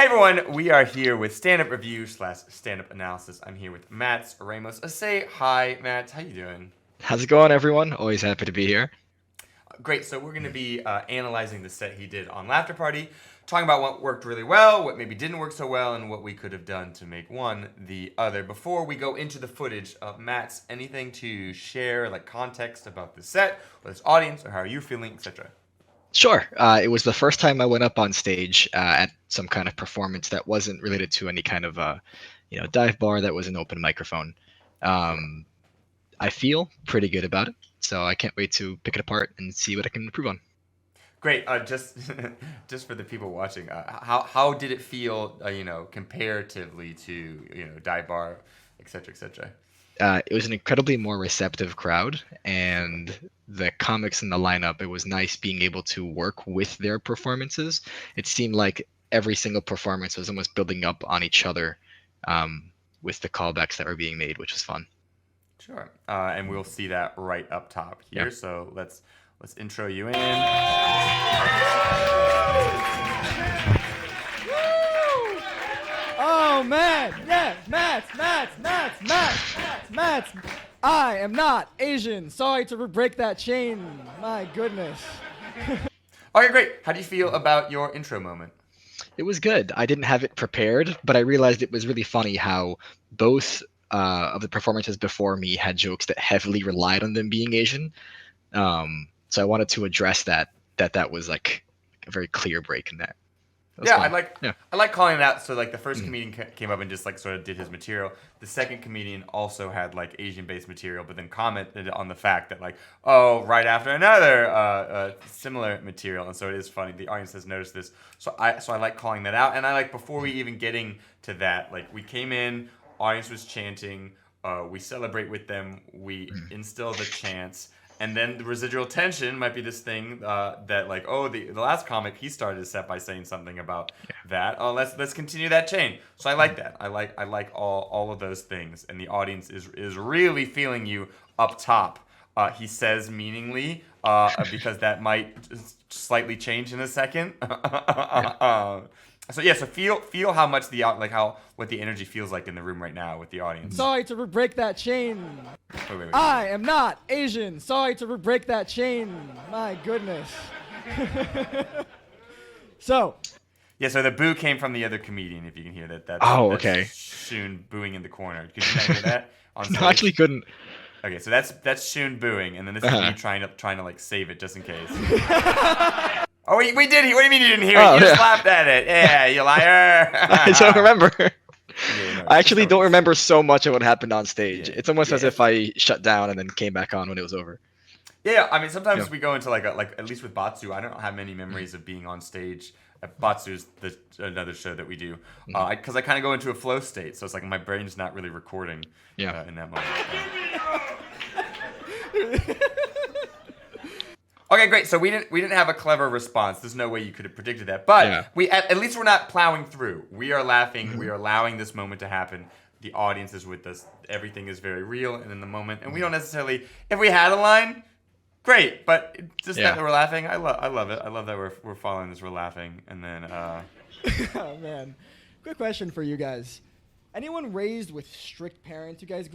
Hey everyone, we are here with stand-up review / stand-up analysis. I'm here with Matt Ramos. Say hi, Matt. How you doing? How's it going, everyone? Always happy to be here. Great. So we're going to be analyzing the set he did on Laughter Party, talking about what worked really well, what maybe didn't work so well, and what we could have done to make one the other. Before we go into the footage, Matt, anything to share, like context about the set, or this audience, or how are you feeling, etc.? Sure. It was the first time I went up on stage at some kind of performance that wasn't related to any kind of dive bar that was an open microphone. Sure. Um, I feel pretty good about it, so I can't wait to pick it apart and see what I can improve on. Great. Just just for the people watching, how did it feel? Comparatively to dive bar, etc. etc. It was an incredibly more receptive crowd, and the comics in the lineup, it was nice being able to work with their performances. It seemed like every single performance was almost building up on each other with the callbacks that were being made, which was fun. Sure. And we'll see that right up top Yeah. here. So let's intro you in. Oh man, yeah, Matt. I am not Asian. Sorry to break that chain. My goodness. Okay, great. How do you feel about your intro moment? It was good. I didn't have it prepared, but I realized it was really funny how both of the performances before me had jokes that heavily relied on them being Asian. So I wanted to address that was like a very clear break in that. That was Yeah, fun. Yeah. I like calling it out. So like the first Mhm. comedian came up and just like sort of did his material. The second comedian also had like Asian based material, but then commented on the fact that like, oh, right after another similar material, and so it is funny. The audience has noticed this, so I like calling that out, and I like before we even getting to that, like we came in, audience was chanting, we celebrate with them, we Mhm. instill the chants. And then the residual tension might be this thing that like, oh, the last comic he started his set by saying something about that. Oh, let's continue that chain. So I like that. I like all of those things, and the audience is really feeling you up top. He says meaningly because that might slightly change in a second. Yeah. So yeah, so feel how much like how what the energy feels like in the room right now with the audience. Sorry to break that chain. Wait. I am not Asian. Sorry to break that chain. My goodness. So, Yeah, so the boo came from the other comedian. If you can hear that, Oh, that's okay. Shun booing in the corner. Could you not hear that on No, I actually stage? couldn't. Okay, so that's Shun booing, and then this is me Uh-huh. trying to like save it just in case. Oh, we did. What do you mean you didn't hear it? Oh, You just yeah. laughed at it. Yeah, you liar. I don't remember. Yeah, no, I it's just actually how it don't is. remember so much of what happened on stage. Yeah, It's almost as yeah. if I shut down and then came back on when it was over. Yeah, I mean, sometimes Yeah. we go into like at least with Batsu, I don't have many memories of being on stage. Batsu's another show that we do, Mhm. because I kind of go into a flow state, so it's like my brain's not really recording Yeah. in that moment. Okay, great. So we didn't have a clever response. There's no way you could have predicted that, Yeah. but we at least we're not plowing through. We are laughing. We Mhm. are allowing this moment to happen. The audience is with us. Everything is very real and in the moment, and we don't necessarily. If we had a line, great, but just that Yeah. we're laughing, I love it. I love that we're following this, we're laughing, and then oh man. Quick question for you guys. Anyone raised with strict parents? You guys?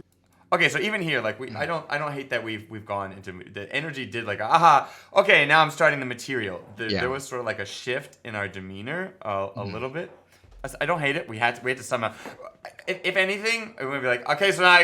okay, so even here, like I don't hate that we've gone into the energy did like aha, okay, now I'm starting the material. There Yeah. was sort of like a shift in our demeanor a Mhm. little bit. I don't hate it. We had to somehow. If anything, it would be like, okay, so now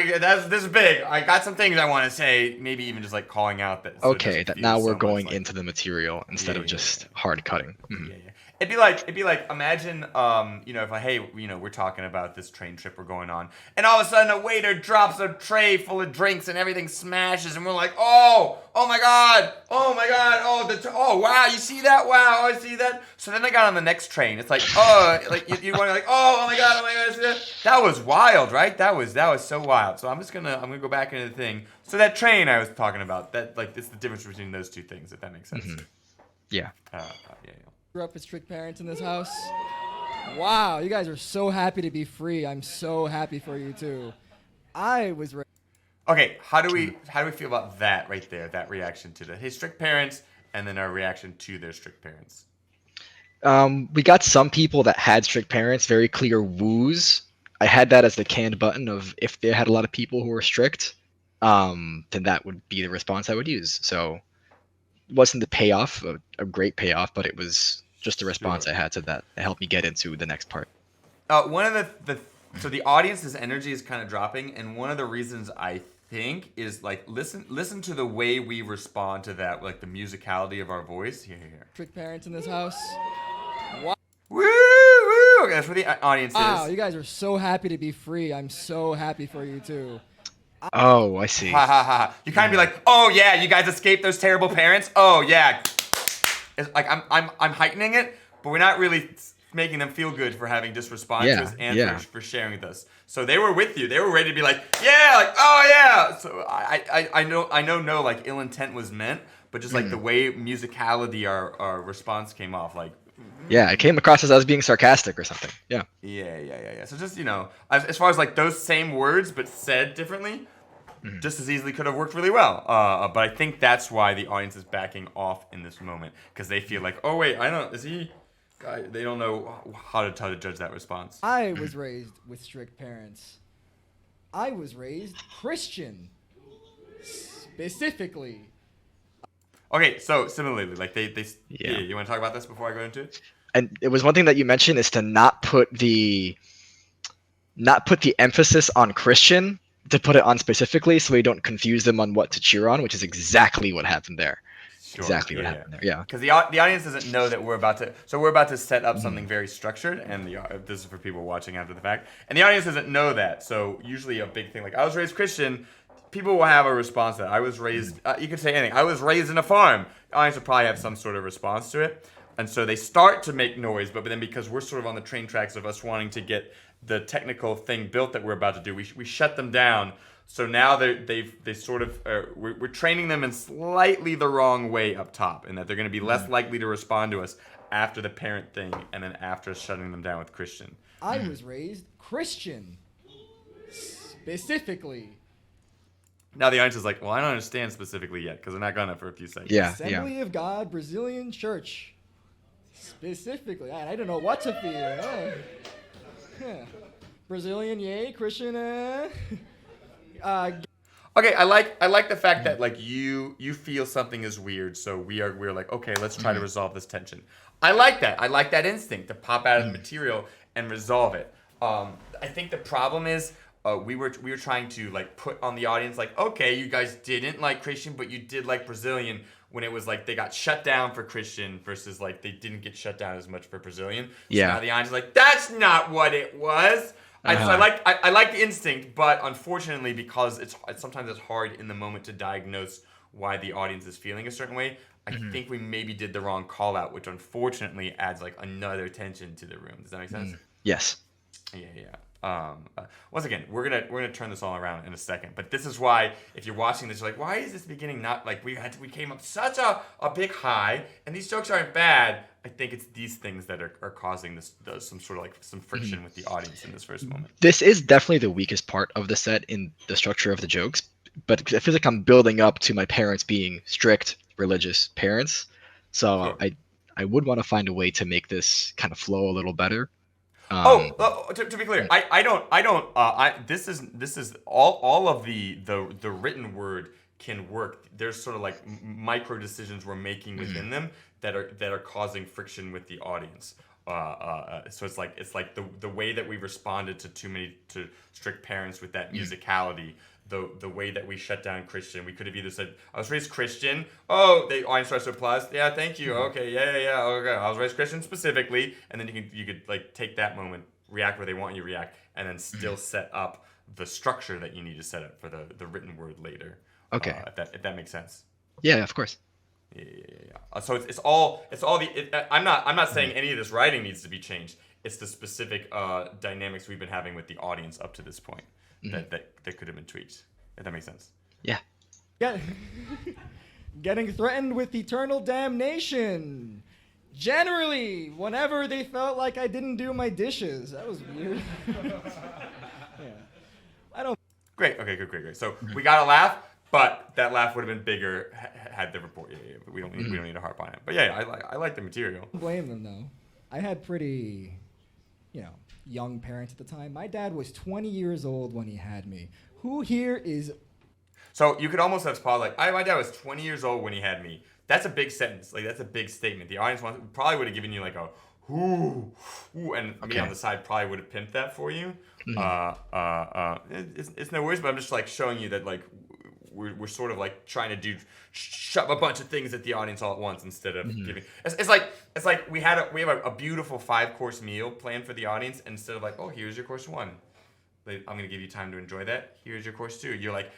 this is big. I got some things I want to say. Maybe even just like calling out that so it Okay, doesn't that feel now we're so much going like into the material yeah instead of yeah just yeah. hard cutting. Mhm. Yeah. It'd be like imagine if like hey we're talking about this train trip we're going on and all of a sudden a waiter drops a tray full of drinks and everything smashes and we're like oh my god oh wow you see that wow I see that so then they got on the next train it's like oh like you want to like oh my god I see that was wild right that was so wild so I'm gonna go back into the thing so that train I was talking about that like it's the difference between those two things if that makes sense. Mhm. Yeah. Yeah. Grew up with strict parents in this house. Wow, you guys are so happy to be free. I'm so happy for you too. I was raised. Okay, how do we feel about that right there? That reaction to his strict parents, and then our reaction to their strict parents. We got some people that had strict parents, very clear woos. I had that as the canned button of if they had a lot of people who were strict, then that would be the response I would use. So it wasn't the payoff, a great payoff, but it was just the response Sure. I had to that. It helped me get into the next part. One of so the audience's energy is kind of dropping, and one of the reasons I think is like listen to the way we respond to that, like the musicality of our voice. Here. Strict parents in this house. Wow. Woo woo. Okay, that's where the audience Wow, is. you guys are so happy to be free. I'm so happy for you too. Oh, I see. Ha ha ha. You kind of be like, oh yeah, you guys escaped those terrible parents. Oh yeah. It's like I'm heightening it, but we're not really making them feel good for having just responded to us and for sharing with us. So they were with you. They were ready to be like, yeah, like oh yeah. So I know like ill intent was meant, but just like the way musicality our response came off, like Yeah, it came across as I was being sarcastic or something. Yeah. yeah. So just as far as like those same words but said differently, just as easily could have worked really well. But I think that's why the audience is backing off in this moment because they feel like, oh wait, I don't. Is he? They don't know how to judge that response. I was raised with strict parents. I was raised Christian. Specifically. Okay, so similarly, like they Yeah. you want to talk about this before I go into it? And it was one thing that you mentioned is to not put the emphasis on Christian, to put it on specifically so we don't confuse them on what to cheer on, which is exactly what happened there. Sure. Exactly what happened there. Yeah. Because the audience doesn't know that we're about to set up something very structured, and this is for people watching after the fact, and the audience doesn't know that. So usually a big thing like I was raised Christian, people will have a response to that. I was raised. You could say anything. I was raised in a farm. The audience will probably have some sort of response to it, and so they start to make noise. But then because we're sort of on the train tracks of us wanting to get the technical thing built that we're about to do, we shut them down. So now they sort of we're training them in slightly the wrong way up top, in that they're going to be less likely to respond to us after the parent thing, and then after shutting them down with Christian. I was raised Christian. Specifically. Now the audience is like, well, I don't understand specifically yet because they're not gonna for a few seconds. Yeah. Assembly of God Brazilian Church. Specifically. I don't know what to feel. Yeah. Brazilian, yay. Christian, Okay, I like the fact that like you feel something is weird, so we're like, okay, let's try to resolve this tension. I like that. I like that instinct to pop out of the material and resolve it. I think the problem is we were trying to like put on the audience like, okay, you guys didn't like Christian, but you did like Brazilian, when it was like they got shut down for Christian versus like they didn't get shut down as much for Brazilian. So Yeah. now the audience is like, that's not what it was. So I like the instinct, but unfortunately, because sometimes it's hard in the moment to diagnose why the audience is feeling a certain way. I think we maybe did the wrong call out, which unfortunately adds like another tension to the room. Does that make sense? Yes. Yeah. Once again, we're gonna turn this all around in a second, but this is why if you're watching this, you're like, why is this beginning not like we came up such a big high, and these jokes aren't bad. I think it's these things that are causing some sort of like some friction with the audience in this first moment. This is definitely the weakest part of the set in the structure of the jokes, but I feel like I'm building up to my parents being strict religious parents, so Sure. I would want to find a way to make this kind of flow a little better. To be clear, this is all of the written word can work. There's sort of like micro decisions we're making within them that are causing friction with the audience. So it's like the way that we responded to strict parents with that musicality. The way that we shut down Christian, we could have either said, I was raised Christian. Oh, the audience starts to applause. Yeah, thank you. Okay, yeah. Okay, I was raised Christian specifically. And then you could like take that moment, react where they want you to react, and then still set up the structure that you need to set up for the written word later. Okay. If that makes sense. Yeah, of course. Yeah. So it's all I'm not saying any of this writing needs to be changed. It's the specific dynamics we've been having with the audience up to this point that could have been tweaked. If that makes sense. Yeah. Getting threatened with eternal damnation. Generally, whenever they felt like I didn't do my dishes. That was weird. Yeah. I don't. Great. Okay. Great. So we got a laugh, but that laugh would have been bigger had the report. Yeah. But we don't need to harp on it. But yeah, I like the material. blame them though. I had pretty, young parents at the time. My dad was 20 years old when he had me. Who here is... So you could almost have paused like, my dad was 20 years old when he had me. That's a big sentence. Like, that's a big statement. The audience probably would have given you like a, ooh, and me on the side probably would have pimped that for you. It's no worries, but I'm just like showing you that like we're sort of like trying to shove a bunch of things at the audience all at once instead of giving. It's like we have a beautiful 5-course meal planned for the audience, and instead of like, oh, here's your course 1. I'm gonna give you time to enjoy that. Here's your course 2. You're like,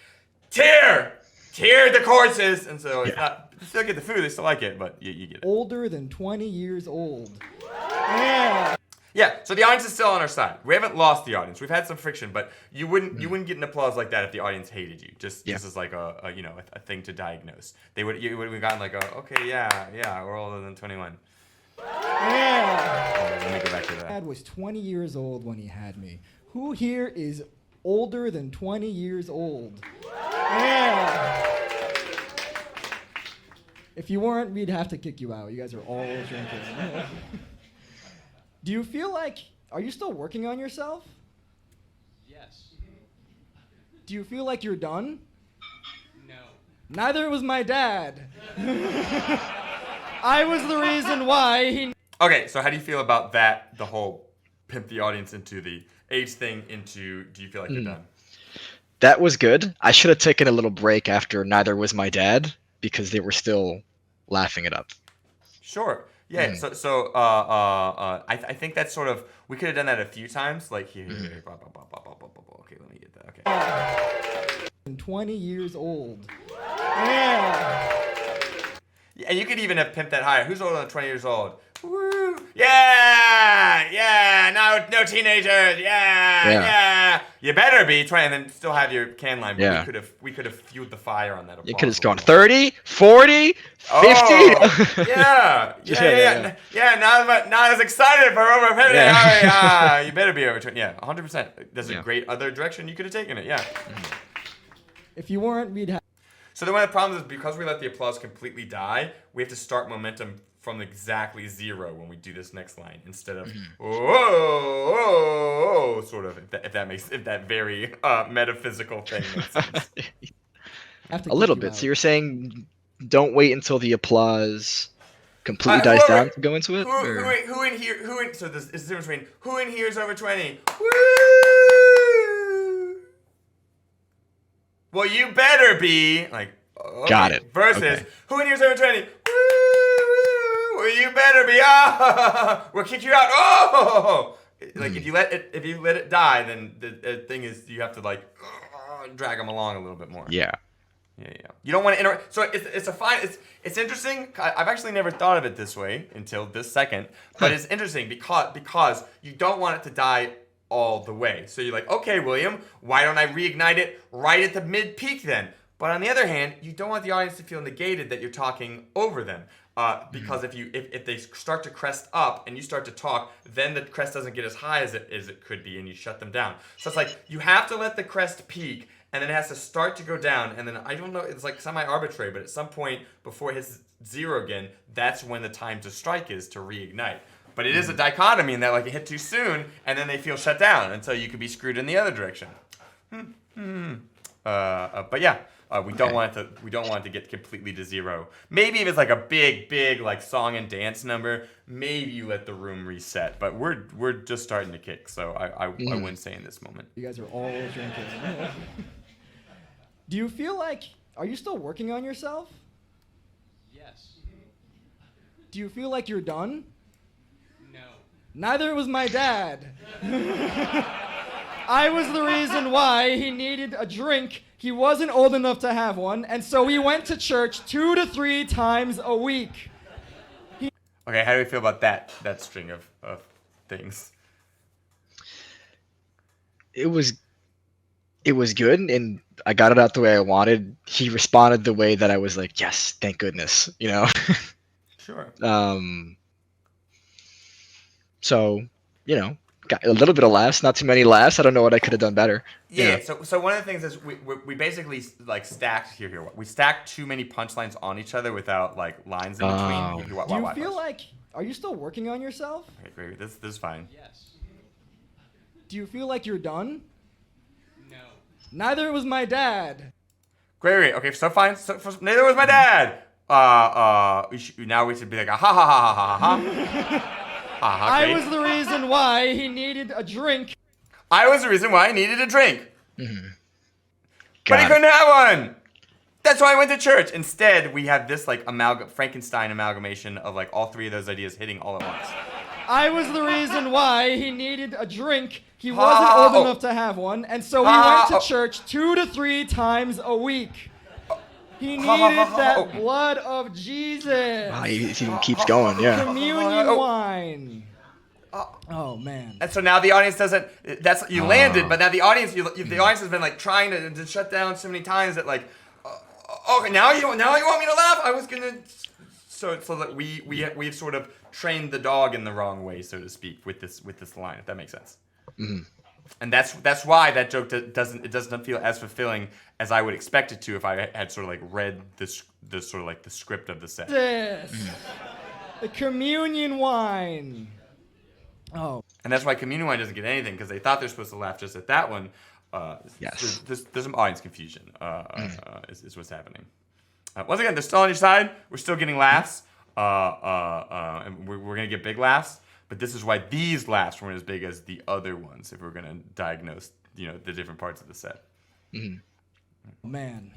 tear the courses, and so it's not. They still get the food. They still like it, but you get it. Older than 20 years old. Yeah. Yeah, so the audience is still on our side. We haven't lost the audience. We've had some friction, but you wouldn't get an applause like that if the audience hated you. Just as like a thing to diagnose. You would have gotten like okay, yeah, we're older than 21. Yeah. Let me go back to that. My dad was 20 years old when he had me. Who here is older than 20 years old? Yeah. If you weren't, we'd have to kick you out. You guys are all drinking. Do you feel like, are you still working on yourself? Yes. Do you feel like you're done? No. Neither was my dad. I was the reason why he... Okay, so how do you feel about that, the whole pimp the audience into the age thing into do you feel like you're done? That was good. I should have taken a little break after neither was my dad because they were still laughing it up. Sure. Yeah, so I think that's sort of, we could have done that a few times, like here, blah, blah, blah, blah, blah, blah, blah. Okay, let me get that, okay. 20 years old. Yeah. Yeah, and you could even have pimped that higher. Who's older than 20 years old? Woo! Yeah, no teenagers, yeah. You better be 20, and then still have your can line, but we could have fueled the fire on that applause. You could have gone 30, 40, 50. Yeah, not as excited for over 50. Yeah. You better be over 20. Yeah, 100%. There's a great other direction you could have taken it, yeah. If you weren't, we'd have... So then one of the problems is because we let the applause completely die, we have to start momentum from exactly 0 when we do this next line instead of whoa, sort of, if that very metaphysical thing makes sense. A little bit. So you're saying don't wait until the applause completely dies down to go into it? Who in here? So this is the difference between who in here is over 20? Woo! Well, you better be like. Okay. Got it. Versus who in here's over 20? Woo! Well, you better be. We'll kick you out. Oh! Like if you let it die, then the thing is you have to like drag them along a little bit more. Yeah. You don't want to interrupt. So it's interesting. I've actually never thought of it this way until this second, but it's interesting because you don't want it to die all the way. So you're like, okay, William, why don't I reignite it right at the mid peak then? But on the other hand, you don't want the audience to feel negated that you're talking over them. Because if they start to crest up and you start to talk, then the crest doesn't get as high as it could be, and you shut them down. So it's like you have to let the crest peak, and then it has to start to go down, and then I don't know, it's like semi-arbitrary, but at some point before it hits 0 again, that's when the time to strike is to reignite. But it is a dichotomy in that like it hit too soon, and then they feel shut down, and so you could be screwed in the other direction. But yeah. We don't want it to get completely to 0. Maybe if it's like a big like song and dance number, maybe you let the room reset. But we're just starting to kick, so I wouldn't say in this moment. You guys are all drinking. Do you feel like, are you still working on yourself? Yes. Do you feel like you're done? No. Neither was my dad. I was the reason why he needed a drink. He wasn't old enough to have one, and so we went to church 2 to 3 times a week. Okay, how do we feel about that string of things? It was good, and I got it out the way I wanted. He responded the way that I was like, yes, thank goodness, Sure. So, got a little bit of laughs, not too many laughs. I don't know what I could have done better. Yeah. So one of the things is we basically like stacked here. We stacked too many punchlines on each other without like lines in between. Do you feel like, Are you still working on yourself? Okay, great. This is fine. Yes. Do you feel like you're done? No. Neither was my dad. Great. Okay, so fine. So neither was my dad. Now we should be like a ha ha ha ha ha ha. I was the reason why he needed a drink. I was the reason why I needed a drink. Mm-hmm. But he couldn't have one. That's why I went to church. Instead, we have this like Frankenstein amalgamation of like all three of those ideas hitting all at once. I was the reason why he needed a drink. He wasn't old enough to have one, and so we went to church 2 to 3 times a week. He needed that blood of Jesus. Wow, he even keeps going, yeah. Communion wine. Oh man. And so now the audience doesn't. That's you landed, but now the audience, the audience has been like trying to shut down so many times that like, okay, now you want me to laugh? I was gonna. So that we've sort of trained the dog in the wrong way, so to speak, with this line, if that makes sense. Mm-hmm. And that's why that joke doesn't feel as fulfilling as I would expect it to if I had sort of like read this sort of like the script of the set. The communion wine. Oh. And that's why communion wine doesn't get anything, because they thought they're supposed to laugh just at that one. Yes. There's some audience confusion. Is what's happening. Once again, they're still on your side. We're still getting laughs. And we're gonna get big laughs. But this is why these laughs weren't as big as the other ones. If we're gonna diagnose, the different parts of the set. Mm-hmm. Man.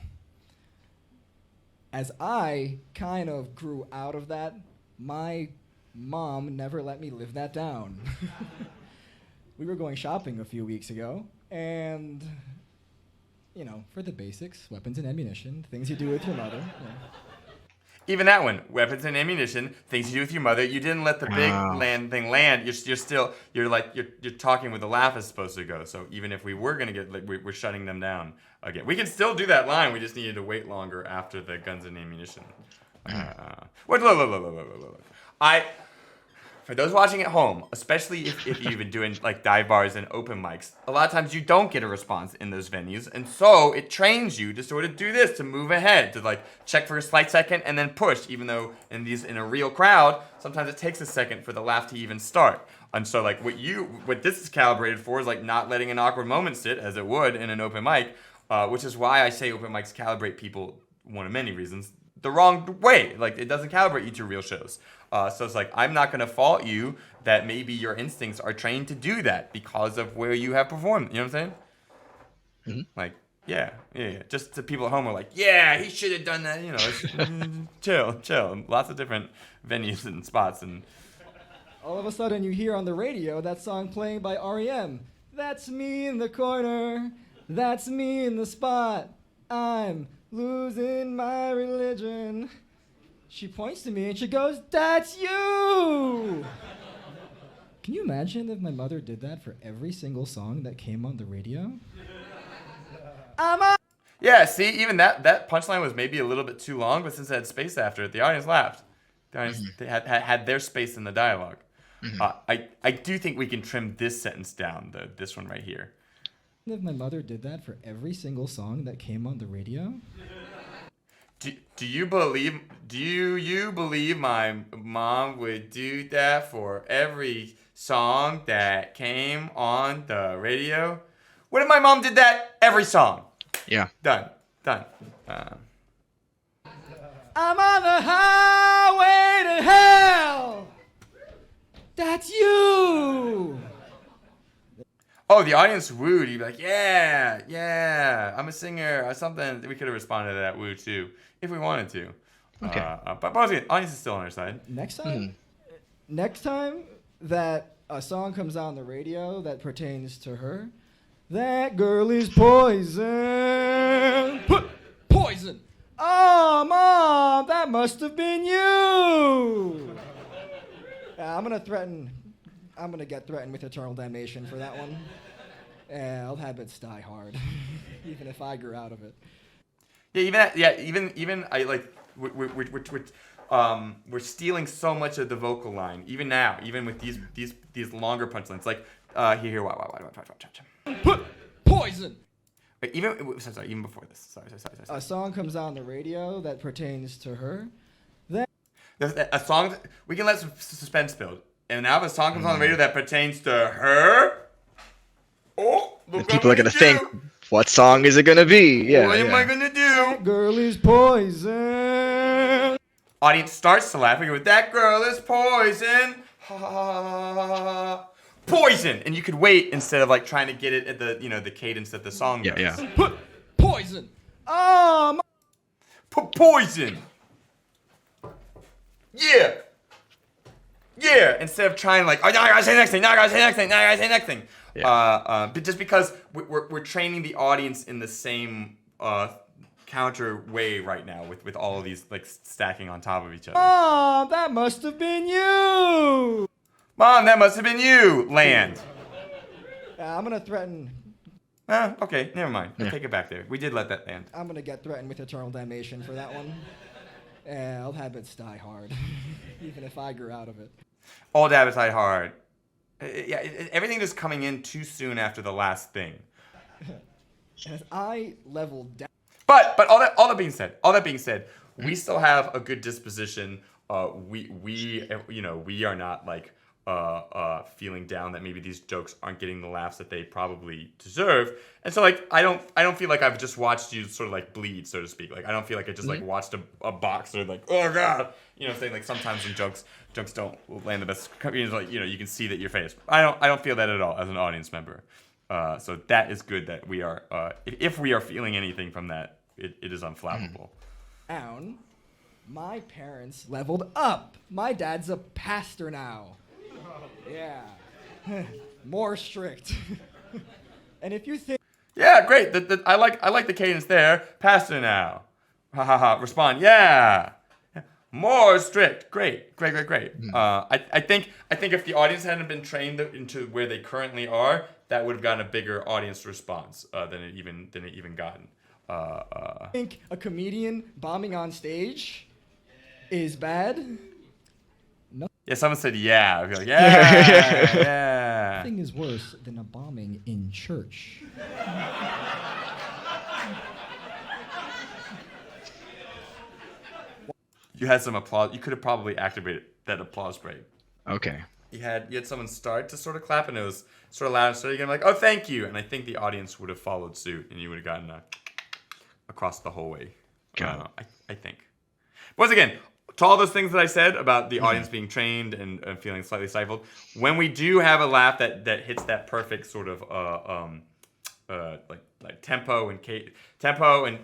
As I kind of grew out of that, my mom never let me live that down. We were going shopping a few weeks ago, and, for the basics, weapons and ammunition, things you do with your mother. Yeah. Even that one, weapons and ammunition, things you do with your mother. You didn't let the big thing land. You're talking where the laugh is supposed to go. So even if we were gonna get, we're shutting them down again. We can still do that line. We just needed to wait longer after the guns and ammunition. Look. For those watching at home, especially if you've been doing like dive bars and open mics, a lot of times you don't get a response in those venues, and so it trains you to sort of do this, to move ahead, to like check for a slight second and then push, even though in a real crowd, sometimes it takes a second for the laugh to even start. And so like what this is calibrated for is like not letting an awkward moment sit, as it would in an open mic, which is why I say open mics calibrate people, one of many reasons, the wrong way. Like, it doesn't calibrate you to real shows. So it's like, I'm not going to fault you that maybe your instincts are trained to do that because of where you have performed. You know what I'm saying? Mm-hmm. Like, yeah. Just to people at home are like, yeah, he should have done that. Chill. Lots of different venues and spots. And all of a sudden you hear on the radio that song playing by REM. That's me in the corner. That's me in the spot. I'm losing my religion. She points to me and she goes, "That's you!" Can you imagine if my mother did that for every single song that came on the radio? yeah, see, even that punchline was maybe a little bit too long, but since it had space after it, the audience laughed. The audience they had their space in the dialogue. Mm-hmm. I do think we can trim this sentence down, this one right here. If my mother did that for every single song that came on the radio? Do you believe my mom would do that for every song that came on the radio? What if my mom did that every song? Yeah. Done. I'm on the highway to hell. That's you. Oh, the audience wooed. You'd be like, yeah, I'm a singer or something. We could have responded to that woo too, if we wanted to. Okay. But once again, audience is still on our side. Next time that a song comes out on the radio that pertains to her, that girl is poison. Poison. Oh, Mom, that must have been you. I'm gonna get threatened with eternal damnation for that one. Yeah, old habits die hard, even if I grew out of it. Even I like we're stealing so much of the vocal line even now, even with these longer punchlines. Like watch. Poison. Wait, even before this. Sorry. A song comes out on the radio that pertains to her. A song, we can let some suspense build. And now if a song comes on the radio that pertains to her, And people are gonna think, what song is it gonna be? Yeah. What am I gonna do? Girl is poison. Audience starts to laugh. We go, that girl is poison. Ha, ha, ha, ha, ha. Poison! And you could wait instead of like trying to get it at the, the cadence that the song does. Yeah. Poison. Poison! Yeah! Yeah! Instead of trying like, oh, now I gotta say next thing, now I gotta say next thing, now I gotta say next thing. Yeah. But just because we're training the audience in the same counter way right now with all of these like stacking on top of each other. Mom, that must have been you. Mom, that must have been you, land. I'm gonna threaten. Okay, never mind. Yeah. Take it back there. We did let that land. I'm gonna get threatened with eternal damnation for that one. Old habits die hard, even if I grew out of it. Old habits die hard. Everything just coming in too soon after the last thing. As I leveled down. But all that being said, we still have a good disposition. We are not like feeling down that maybe these jokes aren't getting the laughs that they probably deserve. And so like I don't feel like I've just watched you sort of like bleed, so to speak. Like I don't feel like I just like watched a boxer like, oh god, saying like sometimes when jokes don't land the best, like you can see that your face. I don't feel that at all as an audience member. So that is good that we are if we are feeling anything from that, it is unflappable. Down. My parents leveled up. My dad's a pastor now. Yeah. More strict. And if you think Yeah, great. I like the cadence there. Pastor now. Ha ha ha. Respond. Yeah. More strict. Great. I think if the audience hadn't been trained into where they currently are, that would have gotten a bigger audience response than it even gotten. think a comedian bombing on stage is bad. Yeah, someone said yeah. I'd be like, yeah. Nothing is worse than a bombing in church. You had some applause. You could have probably activated that applause break. Okay. You had someone start to sort of clap, and it was sort of loud, and so you're like, oh, thank you. And I think the audience would have followed suit, and you would have gotten across the whole way. I think. Once again, to all those things that I said about the audience being trained and feeling slightly stifled, when we do have a laugh that hits that perfect sort of like tempo and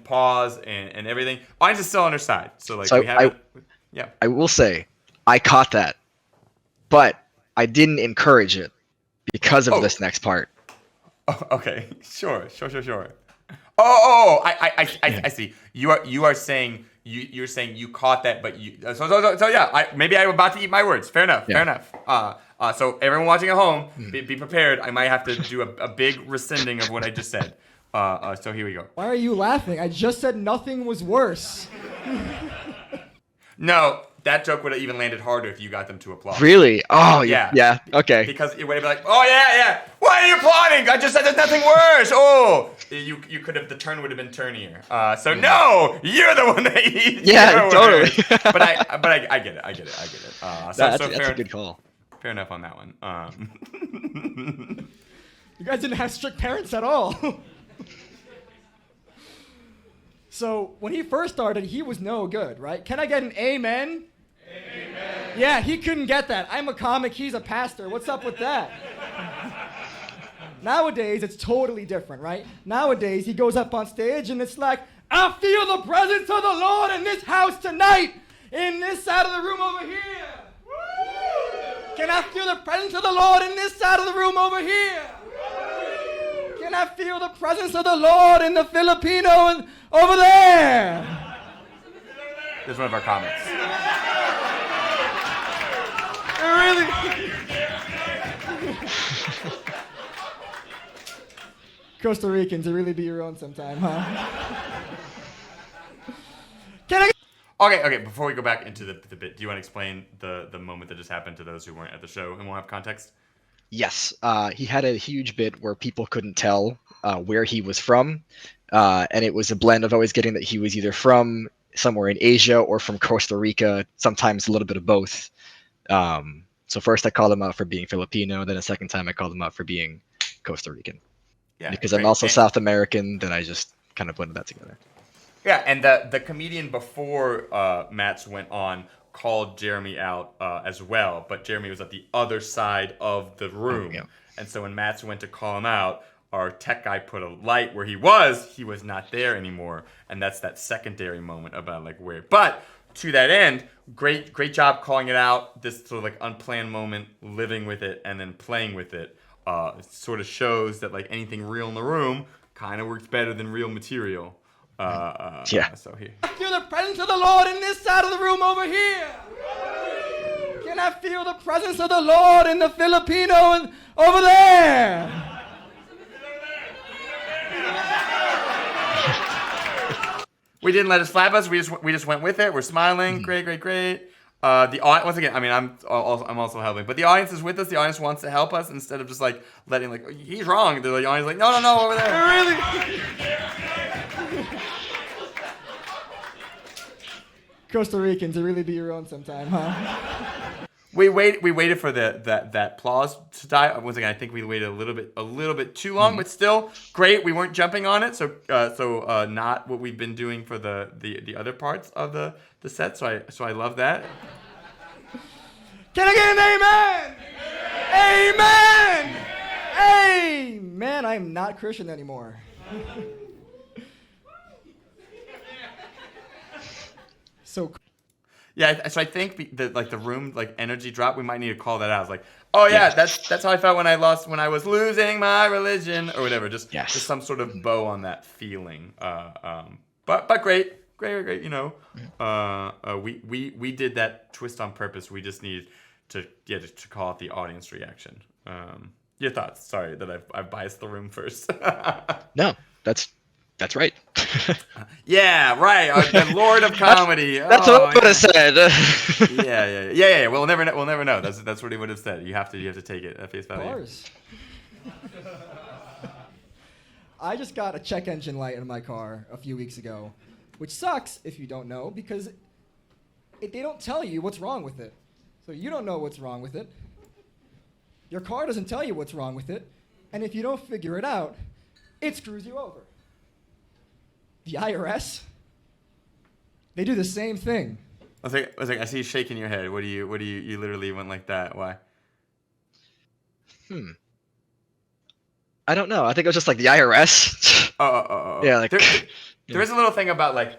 pause and everything, audience is still on their side. So like yeah. I will say, I caught that, but I didn't encourage it because of this next part. Oh, okay, sure. Oh, I see. You are saying you're saying you caught that, but you so yeah. Maybe I'm about to eat my words. Fair enough. So everyone watching at home, be prepared. I might have to do a big rescinding of what I just said. So here we go. Why are you laughing? I just said nothing was worse. No, that joke would have even landed harder if you got them to applaud. Really? Oh, yeah. Okay. Because it would have been like, oh yeah. Why are you applauding? I just said there's nothing worse. Oh, you could have, the turn would have been turnier. So no, you're the one that eats. Yeah, totally. but I get it. That's a good call. Fair enough on that one. You guys didn't have strict parents at all. So when he first started, he was no good, right? Can I get an amen? Amen. Yeah, he couldn't get that. I'm a comic, he's a pastor. What's up with that? Nowadays, it's totally different, right? Nowadays, he goes up on stage and it's like, I feel the presence of the Lord in this house tonight, in this side of the room over here. Can I feel the presence of the Lord in this side of the room over here? Can I feel the presence of the Lord in the Filipino and over there? This is one of our comics. Really? Costa Ricans, it really be your own sometime, huh? Can I? Okay. Before we go back into the bit, do you want to explain the moment that just happened to those who weren't at the show and won't have context? Yes, he had a huge bit where people couldn't tell where he was from, and it was a blend of always getting that he was either from somewhere in Asia or from Costa Rica, sometimes a little bit of both. So first I called him out for being Filipino, then a second time I called him out for being Costa Rican. Yeah, Because I'm great. also And- South American, then I just kind of blended that together. Yeah, and the comedian before Matt's went on called Jeremy out as well, but Jeremy was at the other side of the room. yeah. And so when Matt's went to call him out, our tech guy put a light where he was not there anymore. And that's that secondary moment about like where. But to that end, great job calling it out. This sort of like unplanned moment, living with it and then playing with it. It sort of shows that like anything real in the room kind of works better than real material. Yeah. So here. I feel the presence of the Lord in this side of the room over here. Can I feel the presence of the Lord in the Filipino over there? We didn't let it slap us. We just went with it. We're smiling. Great. The audience, once again, I mean, I'm also helping, but the audience is with us. The audience wants to help us instead of just like letting like he's wrong. The audience like no over there. Really? Costa Rican to really be your own sometime, huh? We waited for that applause to die. Once again, I think we waited a little bit too long, but still great. We weren't jumping on it, so not what we've been doing for the other parts of the set. So I love that. Can I get an amen? Amen! Amen. I am not Christian anymore. So. Yeah, so I think the room like energy drop. We might need to call that out. It's like, oh yeah, that's how I felt when I was losing my religion or whatever. Just some sort of bow on that feeling. But great. You know, we did that twist on purpose. We just needed to call out the audience reaction. Your thoughts? Sorry that I've biased the room first. No, that's right. Yeah, right. The Lord of Comedy. That's what I would have said. Yeah. We'll never know. That's what he would have said. You have to take it at face value. Cars. I just got a check engine light in my car a few weeks ago, which sucks if you don't know because they don't tell you what's wrong with it. So you don't know what's wrong with it. Your car doesn't tell you what's wrong with it, and if you don't figure it out, it screws you over. The IRS, they do the same thing. I was like, I see you shaking your head. What do you literally went like that? Why? I don't know. I think it was just like the IRS. Oh. Yeah, like there is a little thing about like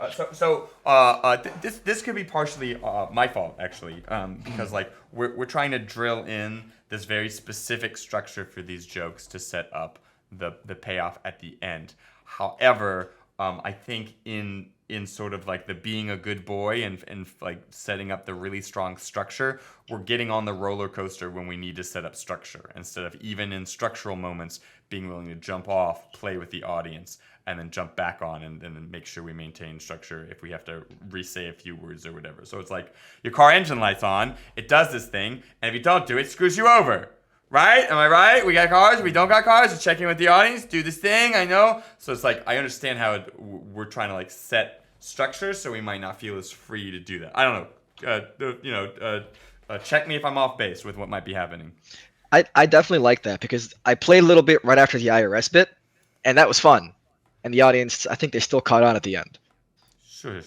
this could be partially my fault actually because like we're trying to drill in this very specific structure for these jokes to set up the payoff at the end. However, I think in sort of like the being a good boy and like setting up the really strong structure, we're getting on the roller coaster when we need to set up structure instead of even in structural moments being willing to jump off, play with the audience, and then jump back on and then make sure we maintain structure if we have to re-say a few words or whatever. So it's like your car engine light's on, it does this thing, and if you don't do it, it screws you over. Right? Am I right? We got cars. We don't got cars. We're checking with the audience. Do this thing. I know. So it's like I understand how we're trying to like set structure, so we might not feel as free to do that. I don't know. Check me if I'm off base with what might be happening. I definitely like that because I played a little bit right after the IRS bit, and that was fun. And the audience, I think they still caught on at the end. Sure.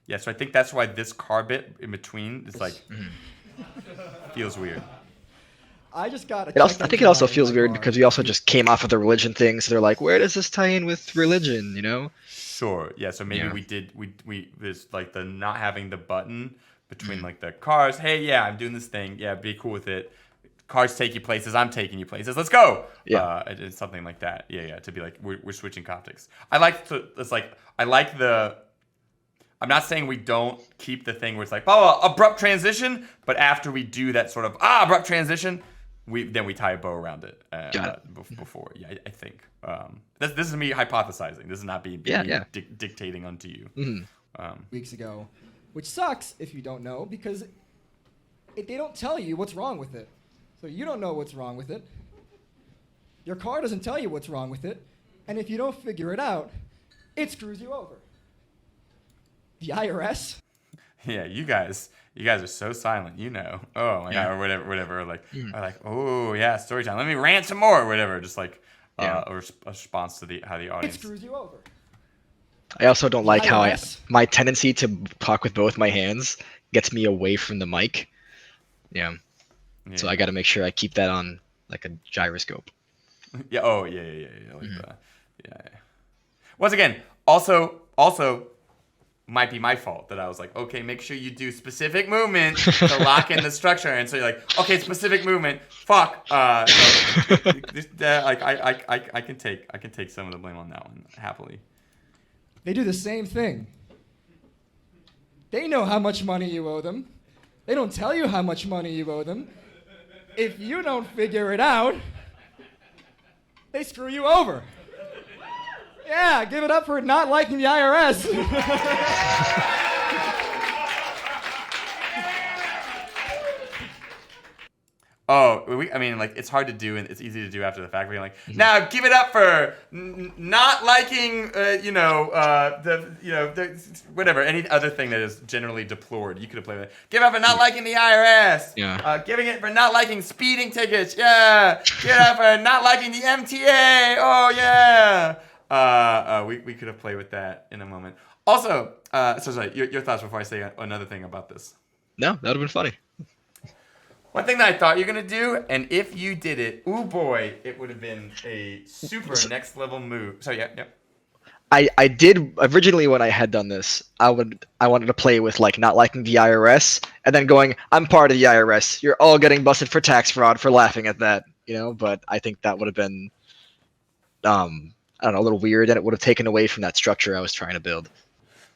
Yeah. So I think that's why this car bit in between is like feels weird. I just got I think it also feels weird because we also just came off of the religion thing, so they're like, where does this tie in with religion, you know? Sure. Yeah, so maybe we there's like the not having the button between like the cars. Hey, yeah, I'm doing this thing. Yeah, be cool with it. Cars take you places. I'm taking you places. Let's go. Yeah. It's something like that. Yeah. To be like we're switching Coptics. I'm not saying we don't keep the thing where it's like abrupt transition, but after we do that sort of abrupt transition, we tie a bow around it before. Yeah, I think this is me hypothesizing. This is not being dictating unto you. Mm-hmm. Weeks ago, which sucks if you don't know because they don't tell you what's wrong with it. So you don't know what's wrong with it. Your car doesn't tell you what's wrong with it, and if you don't figure it out, it screws you over. The IRS? Yeah, you guys are so silent. Oh my god, or whatever. Or like, oh yeah, story time. Let me rant some more, or whatever. Just like a response to how the It audience. screws you over. I also don't like how IRS? my tendency to talk with both my hands gets me away from the mic. Yeah. So I got to make sure I keep that on like a gyroscope. Yeah. Oh yeah. Like yeah. Once again, also might be my fault that I was like, okay, make sure you do specific movement to lock in the structure, and so you're like, okay, specific movement. Fuck. I can take some of the blame on that one happily. They do the same thing. They know how much money you owe them. They don't tell you how much money you owe them. If you don't figure it out, they screw you over. Yeah, give it up for not liking the IRS. It's hard to do and it's easy to do after the fact. We're like, now give it up for not liking, whatever, any other thing that is generally deplored. You could have played with it. Give it up for not liking the IRS. Yeah. Giving it for not liking speeding tickets. Yeah. Give it up for not liking the MTA. Oh, yeah. We could have played with that in a moment. Also, sorry, your thoughts before I say another thing about this. No, that would have been funny. One thing that I thought you were going to do, and if you did it, ooh boy, it would have been a super next level move. So yeah. I did originally when I had done this, I wanted to play with like not liking the IRS and then going, I'm part of the IRS. You're all getting busted for tax fraud for laughing at that, but I think that would have been I don't know, a little weird, and it would have taken away from that structure I was trying to build.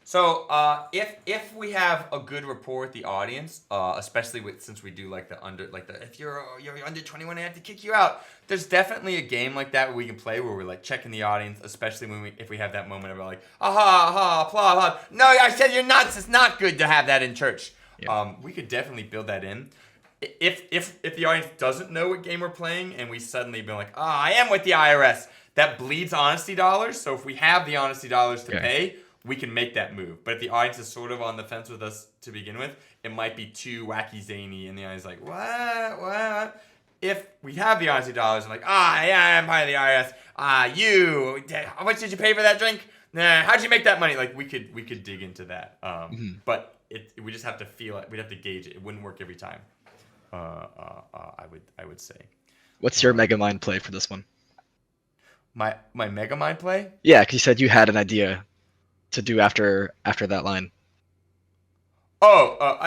So if we have a good rapport with the audience, especially since we do if you're under 21, I have to kick you out. There's definitely a game like that where we can play where we're like checking the audience, especially if we have that moment of like aha applause. No, I said you're nuts. It's not good to have that in church. Yeah. We could definitely build that in. If the audience doesn't know what game we're playing and we suddenly be like, I am with the IRS, that bleeds honesty dollars. So if we have the honesty dollars to pay, we can make that move. But if the audience is sort of on the fence with us to begin with, it might be too wacky zany, and the audience is like, what? If we have the honesty dollars, and like, yeah, I'm part of the IRS. How much did you pay for that drink? Nah, how'd you make that money? Like, we could dig into that. But we just have to feel it. We'd have to gauge it. It wouldn't work every time. I would say. What's your Mega Mind play for this one? My Mega Mind play? Yeah, because you said you had an idea to do after that line. Do I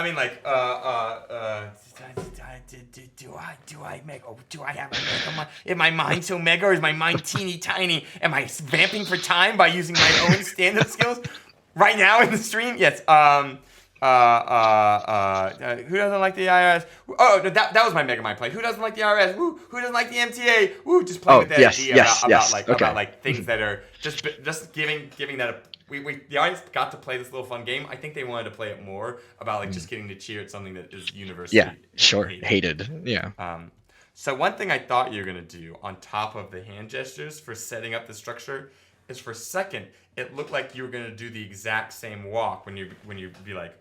have a mega mind? Is my mind so mega, or is my mind teeny tiny? Am I vamping for time by using my own stand-up skills right now in the stream? Yes. Who doesn't like the IRS? Oh, no, that was my Mega Mind play. Who doesn't like the IRS? Woo, who doesn't like the MTA? Woo, just playing with that idea about things that are just giving that a. The audience got to play this little fun game. I think they wanted to play it more about just getting to cheer at something that is universally hated. Yeah. So one thing I thought you were gonna do on top of the hand gestures for setting up the structure is for a second it looked like you were gonna do the exact same walk when you be like,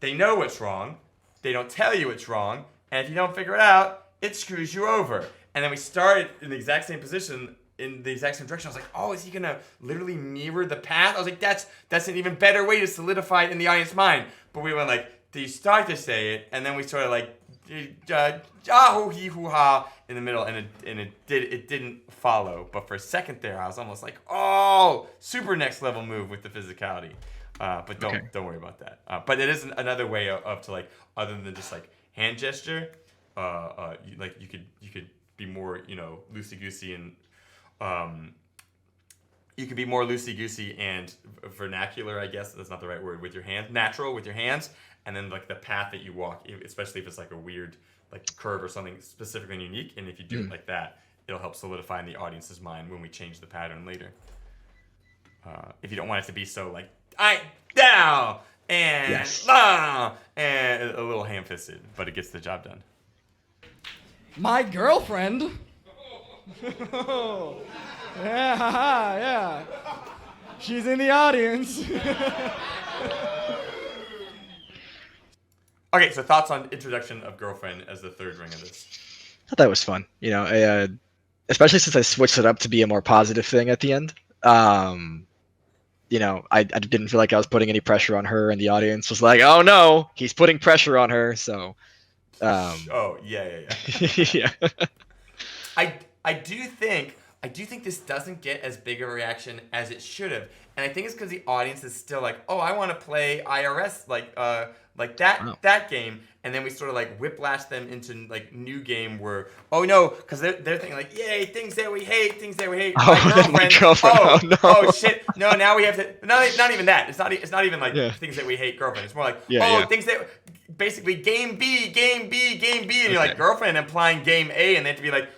they know what's wrong, they don't tell you it's wrong, and if you don't figure it out, it screws you over. And then we started in the exact same position. In the exact same direction. I was like, oh, is he gonna literally mirror the path? I was like, that's an even better way to solidify it in the audience mind. But we went like, do you start to say it, and then we sort of like, hoo-hee-hoo-ha in the middle, and it didn't follow. But for a second there, I was almost like, oh, super next level move with the physicality. But don't worry about that. But it is another way of to like, other than just like hand gesture, you could be more loosey goosey and. You could be more loosey-goosey and vernacular, I guess. That's not the right word. With your hands. Natural with your hands. And then, like, the path that you walk, especially if it's, like, a weird, like, curve or something specifically unique. And if you do it like that, it'll help solidify in the audience's mind when we change the pattern later. If you don't want it to be so, like, down, and, and a little ham-fisted. But it gets the job done. My girlfriend... yeah. She's in the audience. Okay, so thoughts on introduction of girlfriend as the third ring of this? I thought that was fun. Especially since I switched it up to be a more positive thing at the end. I didn't feel like I was putting any pressure on her, and the audience was like, "Oh no, he's putting pressure on her." So, Oh yeah. yeah. I do think this doesn't get as big a reaction as it should have, and I think it's because the audience is still like, oh, I want to play IRS like that game, and then we sort of like whiplash them into like new game where, oh no, because they're thinking like, yay, things that we hate. My girlfriend. Oh no. Oh shit, no, now we have to. Not even that. It's not even like things that we hate, girlfriend. It's more like things that. Basically, game B, and you're like, girlfriend implying game A, and they have to be like,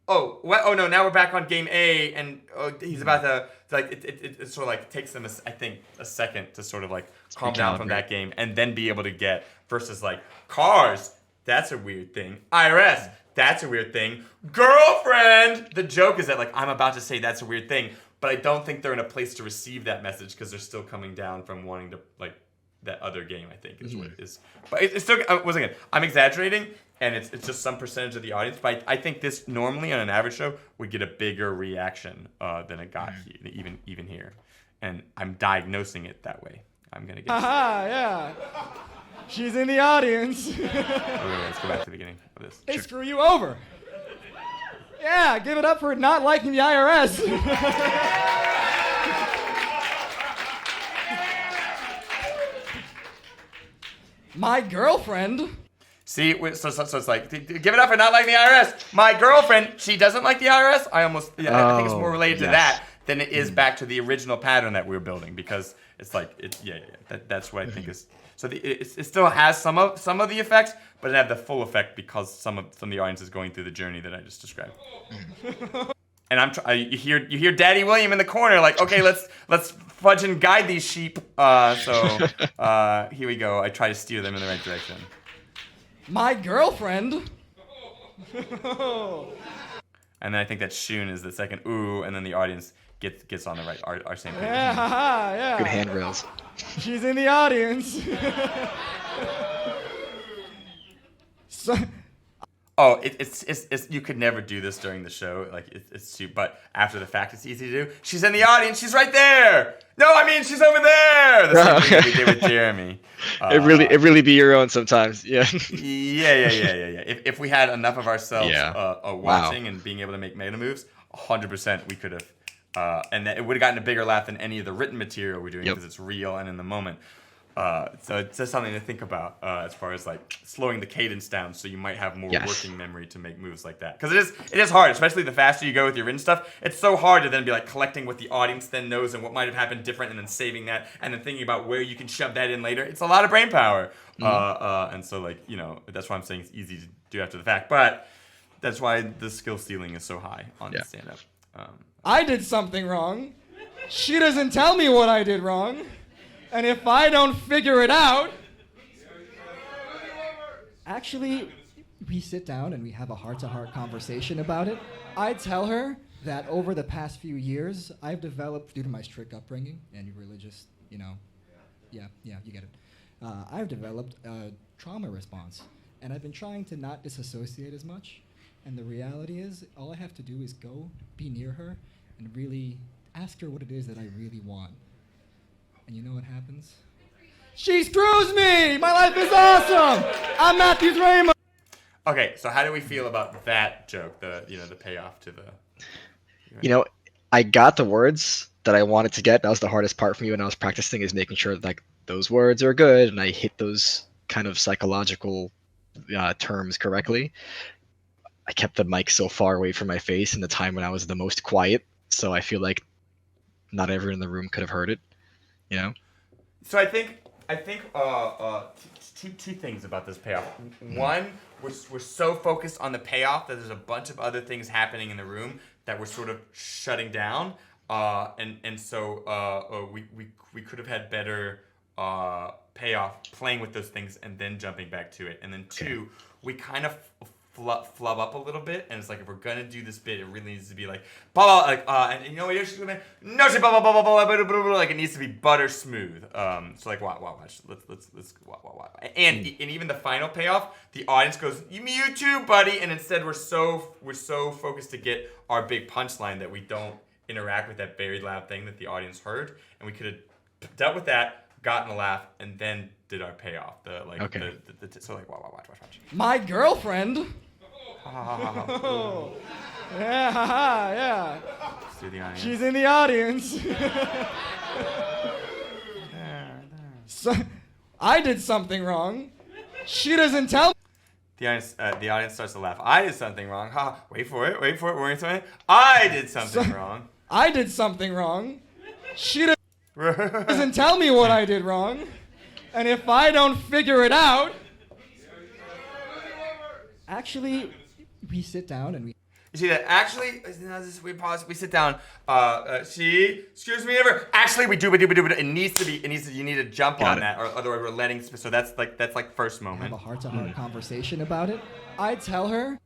oh, what? Oh no, now we're back on game A, and he's about to like it sort of like takes them a second to sort of like calm down from that game and then be able to get versus like cars. That's a weird thing. IRS. That's a weird thing. Girlfriend. The joke is that like I'm about to say that's a weird thing, but I don't think they're in a place to receive that message because they're still coming down from wanting to like that other game. I think is what it is. But it's still once again I'm exaggerating. And it's just some percentage of the audience. But I think this normally on an average show would get a bigger reaction than it got even here. And I'm diagnosing it that way. I'm going to get yeah. She's in the audience. Okay, let's go back to the beginning of this. They screw you over. Yeah, give it up for not liking the IRS. My girlfriend. See, so it's like, give it up for not liking the IRS. My girlfriend, she doesn't like the IRS. I think it's more related to that than it is back to the original pattern that we were building because it's like, that's what I think is. So it still has some of the effects, but it had the full effect because some of the audience is going through the journey that I just described. And you hear Daddy William in the corner like, okay, let's fudge and guide these sheep. So here we go. I try to steer them in the right direction. My girlfriend. And then I think that Shun is the second ooh, and then the audience gets on the right our same page. Yeah. Good handrails. She's in the audience. It's you could never do this during the show, like it's too. But after the fact, it's easy to do. She's in the audience. She's right there. No, I mean she's over there. The same thing we did with Jeremy. It really be your own sometimes. Yeah. Yeah. If we had enough of ourselves watching and being able to make meta moves, 100% we could have, and it would have gotten a bigger laugh than any of the written material we're doing because it's real and in the moment. So it's just something to think about as far as like slowing the cadence down, so you might have more working memory to make moves like that. Because it is hard, especially the faster you go with your written stuff. It's so hard to then be like collecting what the audience then knows and what might have happened different, and then saving that, and then thinking about where you can shove that in later. It's a lot of brain power, and so like that's why I'm saying it's easy to do after the fact. But that's why the skill ceiling is so high on stand-up. I did something wrong. She doesn't tell me what I did wrong. And if I don't figure it out... Actually, we sit down and we have a heart-to-heart conversation about it. I tell her that over the past few years, I've developed, due to my strict upbringing and religious, you get it. I've developed a trauma response. And I've been trying to not disassociate as much. And the reality is, all I have to do is go, be near her, and really ask her what it is that I really want. And you know what happens? She screws me! My life is awesome! I'm Matthews Ramos! Okay, so how do we feel about that joke? The payoff to the... I got the words that I wanted to get. That was the hardest part for me when I was practicing, is making sure that like those words are good and I hit those kind of psychological terms correctly. I kept the mic so far away from my face in the time when I was the most quiet, so I feel like not everyone in the room could have heard it. So I think two things about this payoff. One, we're so focused on the payoff that there's a bunch of other things happening in the room that we're sort of shutting down, and so we could have had better payoff playing with those things and then jumping back to it. And then two, we kind of flub up a little bit, and it's like if we're gonna do this bit, it really needs to be like blah blah like and you know what you're just gonna no blah blah blah blah blah blah blah blah like it needs to be butter smooth. So like watch let's watch. And even the final payoff, the audience goes you too, buddy, and instead we're so focused to get our big punchline that we don't interact with that very loud thing that the audience heard, and we could have dealt with that, gotten a laugh, and then did our payoff. So like watch. My girlfriend. Oh. Yeah, haha, yeah. Let's do the audience. She's in the audience. So, I did something wrong. She doesn't tell me. The audience starts to laugh. I did something wrong. Ha! Wait for it. Wait something. I did something wrong. I did something wrong. She doesn't tell me what I did wrong. And if I don't figure it out, actually, we sit down and we. You see that? Actually, we pause. We sit down. Excuse me, ever. Actually, we do. It needs to be. You need to jump on that, or otherwise we're letting. So that's like first moment. Have a heart-to-heart conversation about it. I tell her.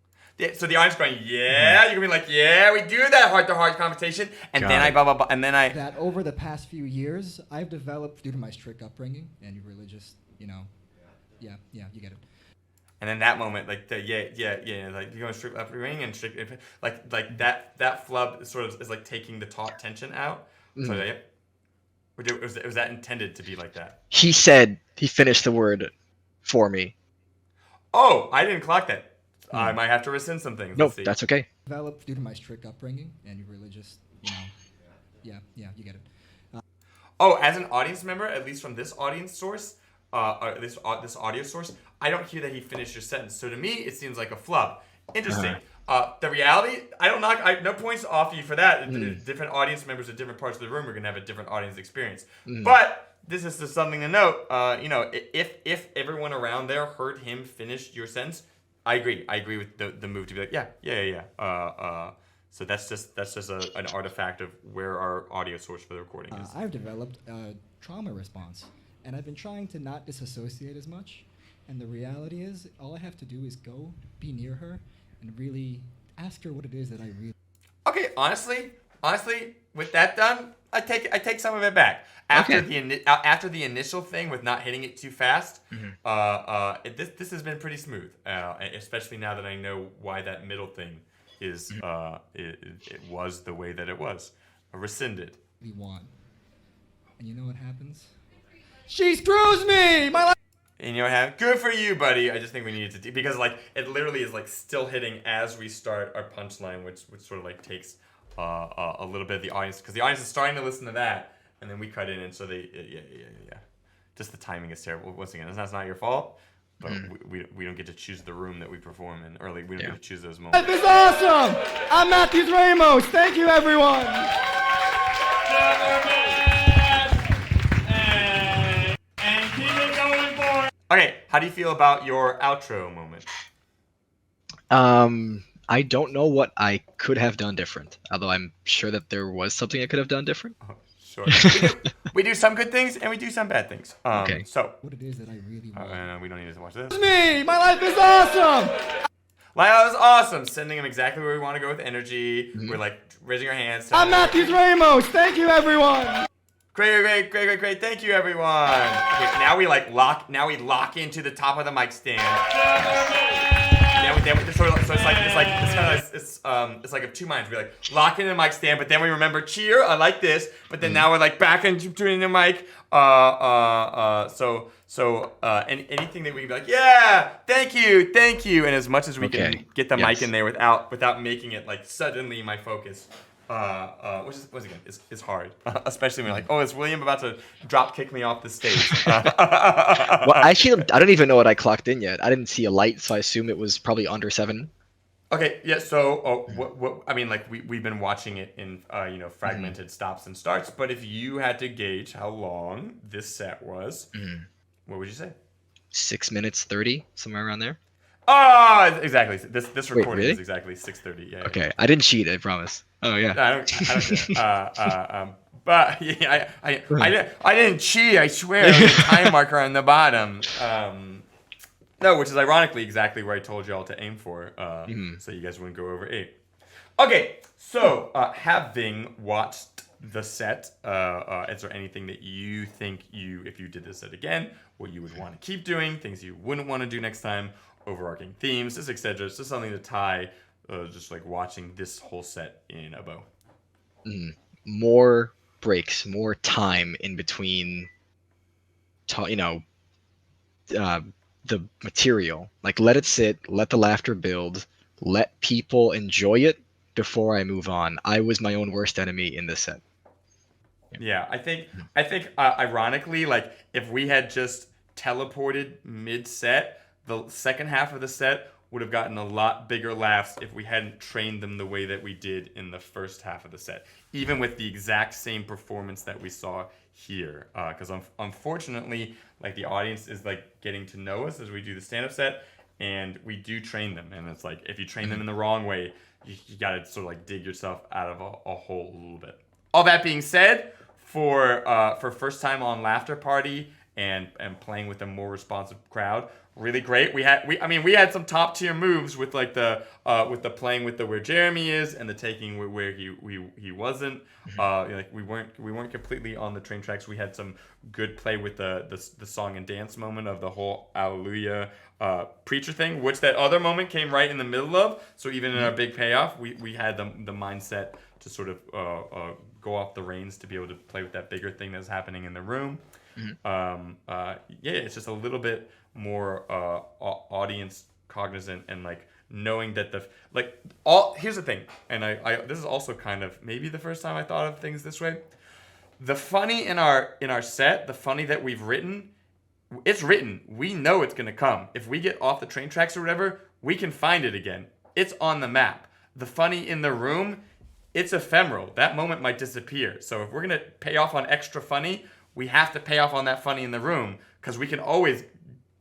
So the audience going, yeah. You're gonna be like, yeah, we do that heart-to-heart conversation, and then I blah blah blah, and then I. That over the past few years, I've developed due to my strict upbringing and religious, yeah, you get it. And then that moment, like like you're going strict left wing and strict, like that flub sort of is like taking the taut tension out. So was that intended to be like that? He said he finished the word for me. Oh, I didn't clock that. I might have to rescind some things. Nope, that's okay. Developed due to my strict upbringing and religious, yeah, you get it. Oh, as an audience member, at least from this audience source, this audio source, I don't hear that he finished your sentence. So to me, it seems like a flub. Interesting. The reality, no points off you for that. Different audience members at different parts of the room are gonna have a different audience experience. But this is just something to note. If everyone around there heard him finish your sentence, I agree. I agree with the move to be like, yeah. So that's just an artifact of where our audio source for the recording is. I've developed a trauma response, and I've been trying to not disassociate as much. And the reality is, all I have to do is go, be near her, and really ask her what it is that I really. Okay, honestly, with that done, I take some of it back. After the initial thing with not hitting it too fast, this has been pretty smooth. Especially now that I know why that middle thing is it was the way that it was. Rescinded. We want. And you know what happens? She screws me! My life. And you know what happened? Good for you, buddy. I just think we needed to do, because like it literally is like still hitting as we start our punchline, which sort of like takes a little bit of the audience, because the audience is starting to listen to that, and then we cut in, and so they yeah. Just the timing is terrible. Once again, that's not your fault, but we don't get to choose the room that we perform in early. We don't get to choose those moments. Life is awesome! I'm Matthews Ramos. Thank you, everyone. Okay, how do you feel about your outro moment? I don't know what I could have done different, although I'm sure that there was something I could have done different. Oh, sure. we do some good things and we do some bad things. Okay. So. What it is that I really want. No, we don't need to watch this. It's me! My life is awesome! Life is awesome. Sending him exactly where we want to go with energy. We're like raising our hands. I'm Matthews Ramos. Thank you, everyone. Great. Thank you, everyone. Okay, now we lock into the top of the mic stand. It's like of two minds. We like lock into the mic stand, but then we remember cheer. I like this, but then now we're like back into the mic. And anything that we can be like, yeah, thank you, and as much as we can get the mic in there without making it like suddenly my focus. Which is, once again, is hard, especially when you're like, oh, is William about to drop kick me off the stage? Well, actually, I don't even know what I clocked in yet. I didn't see a light, so I assume it was probably under 7. Okay, yeah. So, what I mean, like we've been watching it in fragmented stops and starts. But if you had to gauge how long this set was, what would you say? 6 minutes 30, somewhere around there. Oh, exactly. This recording really? is exactly 6:30. Yeah. Okay, I didn't cheat. I promise. Oh yeah. I don't. But yeah, I didn't cheat. I swear. There's a time marker on the bottom. No, which is ironically exactly where I told y'all to aim for, so you guys wouldn't go over 8. Okay, so having watched the set, is there anything that you think if you did this set again, what you would want to keep doing, things you wouldn't want to do next time, overarching themes, just etc. It's just something to tie, just like watching this whole set in a bow. More breaks, more time in between, the material. Like, let it sit, let the laughter build, let people enjoy it before I move on. I was my own worst enemy in this set. Yeah, I think ironically, like if we had just teleported mid-set, the second half of the set would have gotten a lot bigger laughs if we hadn't trained them the way that we did in the first half of the set, even with the exact same performance that we saw here. Because unfortunately, like the audience is like getting to know us as we do the stand-up set, and we do train them. And it's like if you train them in the wrong way, you got to sort of like dig yourself out of a hole a little bit. All that being said, for first time on Laughter Party and playing with a more responsive crowd, really great. We had some top tier moves with like the playing with the where Jeremy is and the taking where he wasn't. Like we weren't completely on the train tracks. We had some good play with the song and dance moment of the whole Alleluia preacher thing, which that other moment came right in the middle of. So even in our big payoff, we had the mindset to sort of go off the reins to be able to play with that bigger thing that's happening in the room. It's just a little bit more audience cognizant and like knowing that here's the thing, and I this is also kind of maybe the first time I thought of things this way. The funny in our set, the funny that we've written, it's written. We know it's gonna come. If we get off the train tracks or whatever, we can find it again. It's on the map. The funny in the room, it's ephemeral. That moment might disappear. So if we're gonna pay off on extra funny, we have to pay off on that funny in the room, because we can always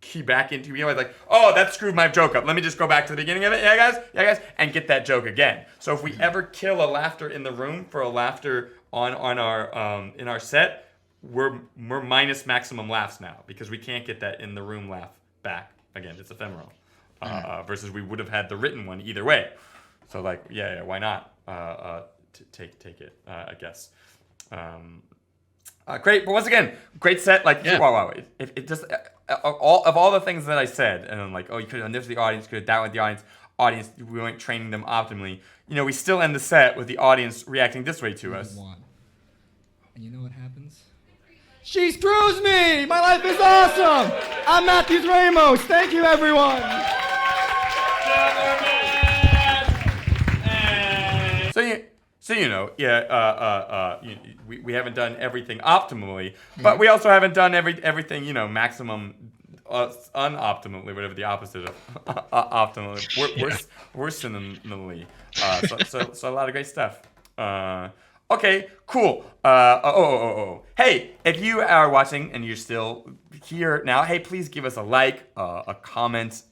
key back into, like, oh, that screwed my joke up. Let me just go back to the beginning of it. Yeah, guys, and get that joke again. So if we ever kill a laughter in the room for a laughter on our in our set, we're minus maximum laughs now, because we can't get that in the room laugh back again. It's ephemeral. Versus we would have had the written one either way. So like, yeah, why not take it? I guess. Great, but once again, great set. Like, wow. If it just all the things that I said, and I'm like, oh, you could have done this with the audience, could have done with the audience. We weren't training them optimally. We still end the set with the audience reacting this way to us. And you know what happens? She screws me! My life is awesome! I'm Matthews Ramos. Thank you, everyone. We haven't done everything optimally, but we also haven't done everything maximum unoptimally, whatever the opposite of optimally, worseningly. So a lot of great stuff. Okay, cool. Hey, if you are watching and you're still here now, hey, please give us a like, a comment,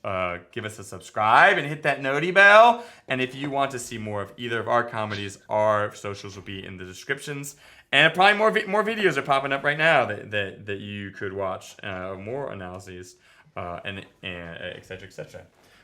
give us a subscribe, and hit that noti bell. And if you want to see more of either of our comedies, our socials will be in the descriptions. And probably more videos are popping up right now that you could watch, more analyses, and et cetera, et cetera.